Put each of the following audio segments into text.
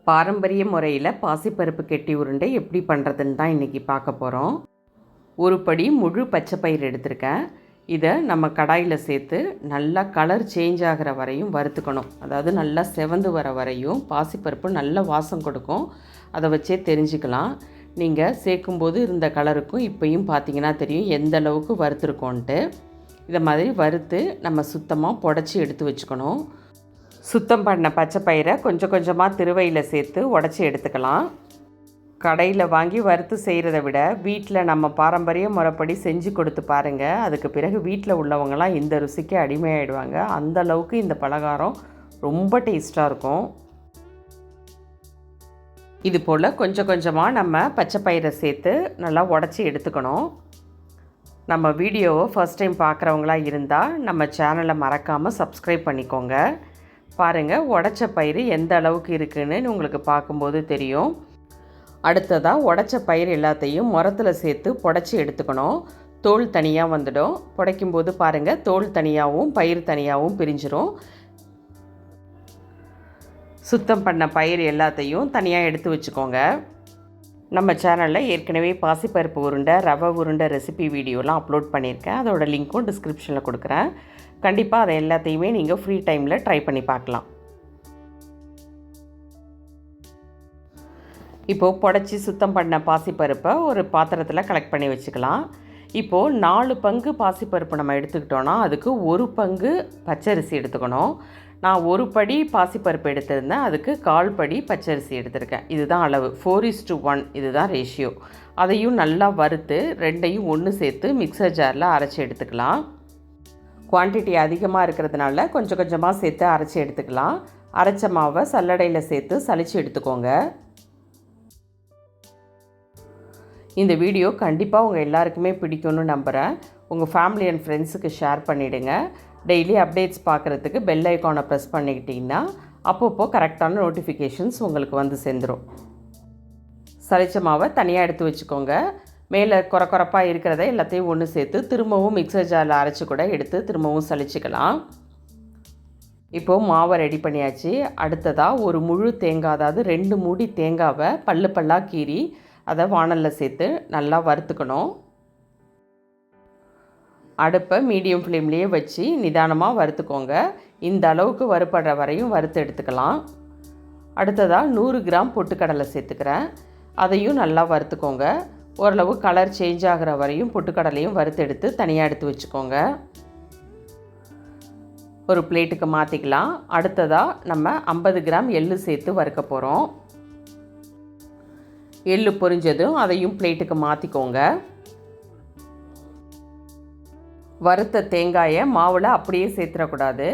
பாரம்பரிய முறையில் பாசிப்பருப்பு கெட்டி உருண்டை எப்படி பண்ணுறதுன்னு தான் இன்றைக்கி பார்க்க போகிறோம். ஒரு படி முழு பச்சை பயிர் எடுத்திருக்கேன். இதை நம்ம கடாயில் சேர்த்து நல்லா கலர் சேஞ்ச் ஆகிற வரையும் வறுத்துக்கணும். அதாவது நல்லா செவந்து வர வரையும். பாசிப்பருப்பு நல்ல வாசம் கொடுக்கும், அதை வச்சே தெரிஞ்சுக்கலாம். நீங்கள் சேர்க்கும்போது இருந்த கலருக்கும் இப்போயும் பார்த்தீங்கன்னா தெரியும் எந்த அளவுக்கு வறுத்துருக்கோன்ட்டு. இதை மாதிரி வறுத்து நம்ம சுத்தமாக புடச்சி எடுத்து வச்சுக்கணும். சுத்தம் பண்ண பச்சை பயிரை கொஞ்சம் கொஞ்சமாக திருவையில் சேர்த்து உடச்சி எடுத்துக்கலாம். கடையில் வாங்கி வறுத்து செய்கிறத விட வீட்டில் நம்ம பாரம்பரிய முறைப்படி செஞ்சு கொடுத்து பாருங்கள். அதுக்கு பிறகு வீட்டில் உள்ளவங்களாம் இந்த ருசிக்கு அடிமையாயிடுவாங்க. அந்த அளவுக்கு இந்த பலகாரம் ரொம்ப டேஸ்ட்டாக இருக்கும். இது போல் கொஞ்சம் கொஞ்சமாக நம்ம பச்சை பயிரை சேர்த்து நல்லா உடச்சி எடுத்துக்கணும். நம்ம வீடியோவை ஃபஸ்ட் டைம் பார்க்குறவங்களா இருந்தால் நம்ம சேனலை மறக்காமல் சப்ஸ்கிரைப் பண்ணிக்கோங்க. பாருங்கள், உடச்ச பயிறு எந்த அளவுக்கு இருக்குதுன்னு உங்களுக்கு பார்க்கும்போது தெரியும். அடுத்ததாக உடச்ச பயிர் எல்லாத்தையும் முரத்தில் சேர்த்து புடச்சி எடுத்துக்கணும். தோல் தனியாக வந்துடும். புடைக்கும்போது பாருங்கள், தோல் தனியாகவும் பயிர் தனியாகவும் பிரிஞ்சிடும். சுத்தம் பண்ண பயிர் எல்லாத்தையும் தனியாக எடுத்து வச்சுக்கோங்க. நம்ம சேனலில் ஏற்கனவே பாசிப்பருப்பு உருண்டை, ரவை உருண்டை ரெசிபி வீடியோலாம் அப்லோட் பண்ணியிருக்கேன். அதோட லிங்க்கும் டிஸ்கிரிப்ஷனில் கொடுக்குறேன். கண்டிப்பாக அதை எல்லாத்தையுமே நீங்கள் ஃப்ரீ டைமில் ட்ரை பண்ணி பார்க்கலாம். இப்போது புடச்சி சுத்தம் பண்ண பாசிப்பருப்பை ஒரு பாத்திரத்தில் கலெக்ட் பண்ணி வச்சுக்கலாம். இப்போது 4 பங்கு பாசிப்பருப்பு நம்ம எடுத்துக்கிட்டோன்னா அதுக்கு 1 பங்கு பச்சரிசி எடுத்துக்கணும். நான் 1 படி பாசிப்பருப்பு எடுத்திருந்தேன், அதுக்கு 1/4 படி பச்சரிசி எடுத்திருக்கேன். இதுதான் அளவு. 4:1 இதுதான் ரேஷியோ. அதையும் நல்லா வறுத்து ரெண்டையும் ஒன்று சேர்த்து மிக்சர் ஜாரில் அரைச்சி எடுத்துக்கலாம். குவான்டிட்டி அதிகமாக இருக்கிறதுனால கொஞ்சம் கொஞ்சமாக சேர்த்து அரைச்சி எடுத்துக்கலாம். அரைச்ச மாவை சல்லடையில் சேர்த்து சலிச்சு எடுத்துக்கோங்க. இந்த வீடியோ கண்டிப்பாக உங்கள் எல்லாருக்குமே பிடிக்கும்னு நம்புகிறேன். உங்கள் ஃபேமிலி அண்ட் ஃப்ரெண்ட்ஸுக்கு ஷேர் பண்ணிவிடுங்க. டெய்லி அப்டேட்ஸ் பார்க்குறதுக்கு பெல் ஐக்கானை ப்ரெஸ் பண்ணிக்கிட்டிங்கன்னா அப்பப்போ கரெக்டான நோட்டிஃபிகேஷன்ஸ் உங்களுக்கு வந்து சேர்ந்துடும். சலிச்ச மாவை தனியாக எடுத்து வச்சுக்கோங்க. மேலே கொரப்பாக இருக்கிறத எல்லாத்தையும் ஒன்று சேர்த்து திரும்பவும் மிக்சர் ஜாரில் அரைச்சி கூட எடுத்து திரும்பவும் சலிச்சிக்கலாம். இப்போது மாவை ரெடி பண்ணியாச்சு. அடுத்ததாக ஒரு முழு தேங்காய், அதாவது 2 மூடி தேங்காவை பல்லாக கீறி அதை வாணலில் சேர்த்து நல்லா வறுத்துக்கணும். அடுப்பை மீடியம் ஃப்ளேம்லேயே வச்சு நிதானமாக வறுத்துக்கோங்க. இந்த அளவுக்கு வறுபடுற வரையும் வறுத்து எடுத்துக்கலாம். அடுத்ததாக 100 கிராம் பொட்டுக்கடலை சேர்த்துக்கிறேன். அதையும் நல்லா வறுத்துக்கோங்க. ஓரளவு கலர் சேஞ்ச் ஆகிற வரையும் பொட்டுக்கடலையும் வறுத்து எடுத்து தனியாக எடுத்து வச்சுக்கோங்க. ஒரு பிளேட்டுக்கு மாற்றிக்கலாம். அடுத்ததாக நம்ம 50 கிராம் எள்ளு சேர்த்து வறுக்க போகிறோம். எள்ளு பொரிஞ்சதும் அதையும் பிளேட்டுக்கு மாற்றிக்கோங்க. வறுத்த தேங்காயை மாவில் அப்படியே சேர்த்துடக்கூடாது.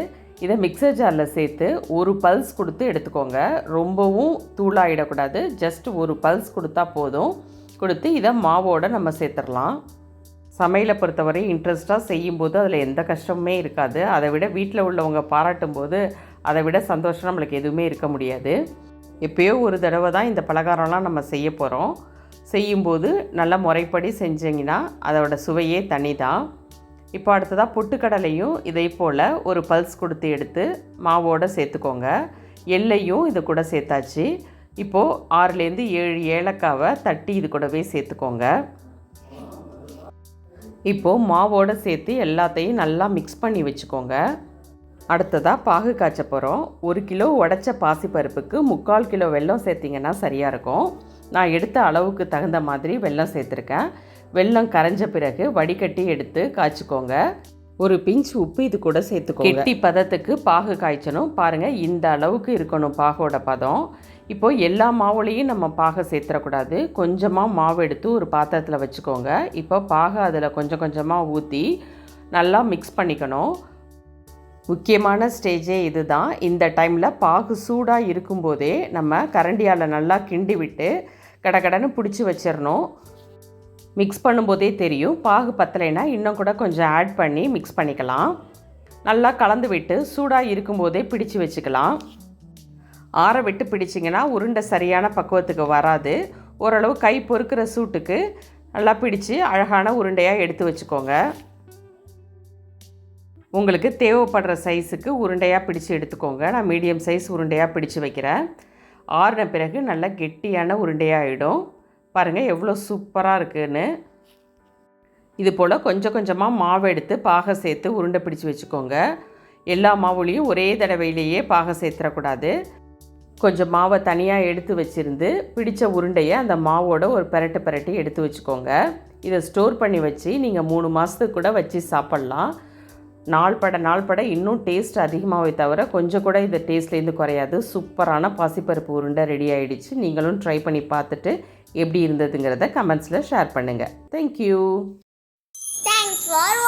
இதை மிக்சர் ஜாரில் சேர்த்து ஒரு பல்ஸ் கொடுத்து எடுத்துக்கோங்க. ரொம்பவும் தூளாகிடக்கூடாது. ஜஸ்ட் ஒரு பல்ஸ் கொடுத்தா போதும். கொடுத்து இதை மாவோடு நம்ம சேர்த்துடலாம். சமையலை பொறுத்தவரை இன்ட்ரெஸ்ட்டாக செய்யும்போது அதில் எந்த கஷ்டமுமே இருக்காது. அதை விட வீட்டில் உள்ளவங்க பாராட்டும் போது அதை விட சந்தோஷம் நம்மளுக்கு எதுவுமே இருக்க முடியாது. எப்போயோ ஒரு தடவை தான் இந்த பலகாரம்லாம் நம்ம செய்ய போகிறோம். செய்யும்போது நல்ல முறைப்படி செஞ்சிங்கன்னா அதோட சுவையே தனி தான். இப்போ அடுத்ததாக பொட்டுக்கடலையும் இதை போல் ஒரு பல்ஸ் கொடுத்து எடுத்து மாவோடு சேர்த்துக்கோங்க. எள்ளையும் இது கூட சேர்த்தாச்சு. இப்போது 6லேருந்து 7 ஏலக்காவை தட்டி இது கூடவே சேர்த்துக்கோங்க. இப்போது மாவோடு சேர்த்து எல்லாத்தையும் நல்லா மிக்ஸ் பண்ணி வச்சுக்கோங்க. அடுத்ததாக பாகு காய்ச்ச போகிறோம். 1 கிலோ உடச்ச பாசிப்பருப்புக்கு 3/4 கிலோ வெல்லம் சேர்த்திங்கன்னா சரியாக இருக்கும். நான் எடுத்த அளவுக்கு தகுந்த மாதிரி வெல்லம் சேர்த்துருக்கேன். வெல்லம் கரைஞ்ச பிறகு வடிகட்டி எடுத்து காய்ச்சிக்கோங்க. ஒரு பிஞ்ச் உப்பு இது கூட சேர்த்துக்கோங்க. கெட்டி பதத்துக்கு பாகு காய்ச்சணும். பாருங்கள், இந்த அளவுக்கு இருக்கணும் பாகோட பதம். இப்போது எல்லா மாவுலேயும் நம்ம பாகை சேர்த்துடக்கூடாது. கொஞ்சமாக மாவு எடுத்து ஒரு பாத்திரத்தில் வச்சுக்கோங்க. இப்போ பாகை அதில் கொஞ்சம் கொஞ்சமாக ஊற்றி நல்லா மிக்ஸ் பண்ணிக்கணும். முக்கியமான ஸ்டேஜே இது தான். இந்த டைமில் பாகு சூடாக இருக்கும்போதே நம்ம கரண்டியால் நல்லா கிண்டி விட்டு கடகடன்னு பிடிச்சி வச்சிடணும். மிக்ஸ் பண்ணும்போதே தெரியும். பாகு பத்தலைன்னா இன்னும் கூட கொஞ்சம் ஆட் பண்ணி மிக்ஸ் பண்ணிக்கலாம். நல்லா கலந்து விட்டு சூடாக இருக்கும்போதே பிடிச்சி வச்சுக்கலாம். ஆற விட்டு பிடிச்சிங்கன்னா உருண்டை சரியான பக்குவத்துக்கு வராது. ஓரளவு கை பொறுக்கிற சூட்டுக்கு நல்லா பிடிச்சி அழகான உருண்டையாக எடுத்து வச்சுக்கோங்க. உங்களுக்கு தேவைப்படுற சைஸுக்கு உருண்டையாக பிடிச்சு எடுத்துக்கோங்க. நான் மீடியம் சைஸ் உருண்டையாக பிடிச்சு வைக்கிறேன். ஆறின பிறகு நல்லா கெட்டியான உருண்டையாகிடும். பாருங்கள் எவ்வளோ சூப்பராக இருக்குதுன்னு. இது போல் கொஞ்சம் கொஞ்சமாக மாவு எடுத்து பாகை சேர்த்து உருண்டை பிடிச்சி வச்சுக்கோங்க. எல்லா மாவுலேயும் ஒரே தடவையிலேயே பாகை சேர்த்துடக்கூடாது. கொஞ்சம் மாவை தனியாக எடுத்து வச்சுருந்து பிடித்த உருண்டையை அந்த மாவோட ஒரு பிரட்டி எடுத்து வச்சுக்கோங்க. இதை ஸ்டோர் பண்ணி வச்சு நீங்கள் 3 மாதத்துக்கு கூட வச்சு சாப்பிட்லாம். நாள் பட இன்னும் டேஸ்ட் அதிகமாகவே தவிர கொஞ்சம் கூட இந்த டேஸ்ட்லேருந்து குறையாது. சூப்பரான பாசிப்பருப்பு உருண்டை ரெடி ஆகிடுச்சு. நீங்களும் ட்ரை பண்ணி பார்த்துட்டு எப்படி இருந்ததுங்கிறத கமெண்ட்ஸில் ஷேர் பண்ணுங்கள். தேங்க்யூ. Thanks for watching.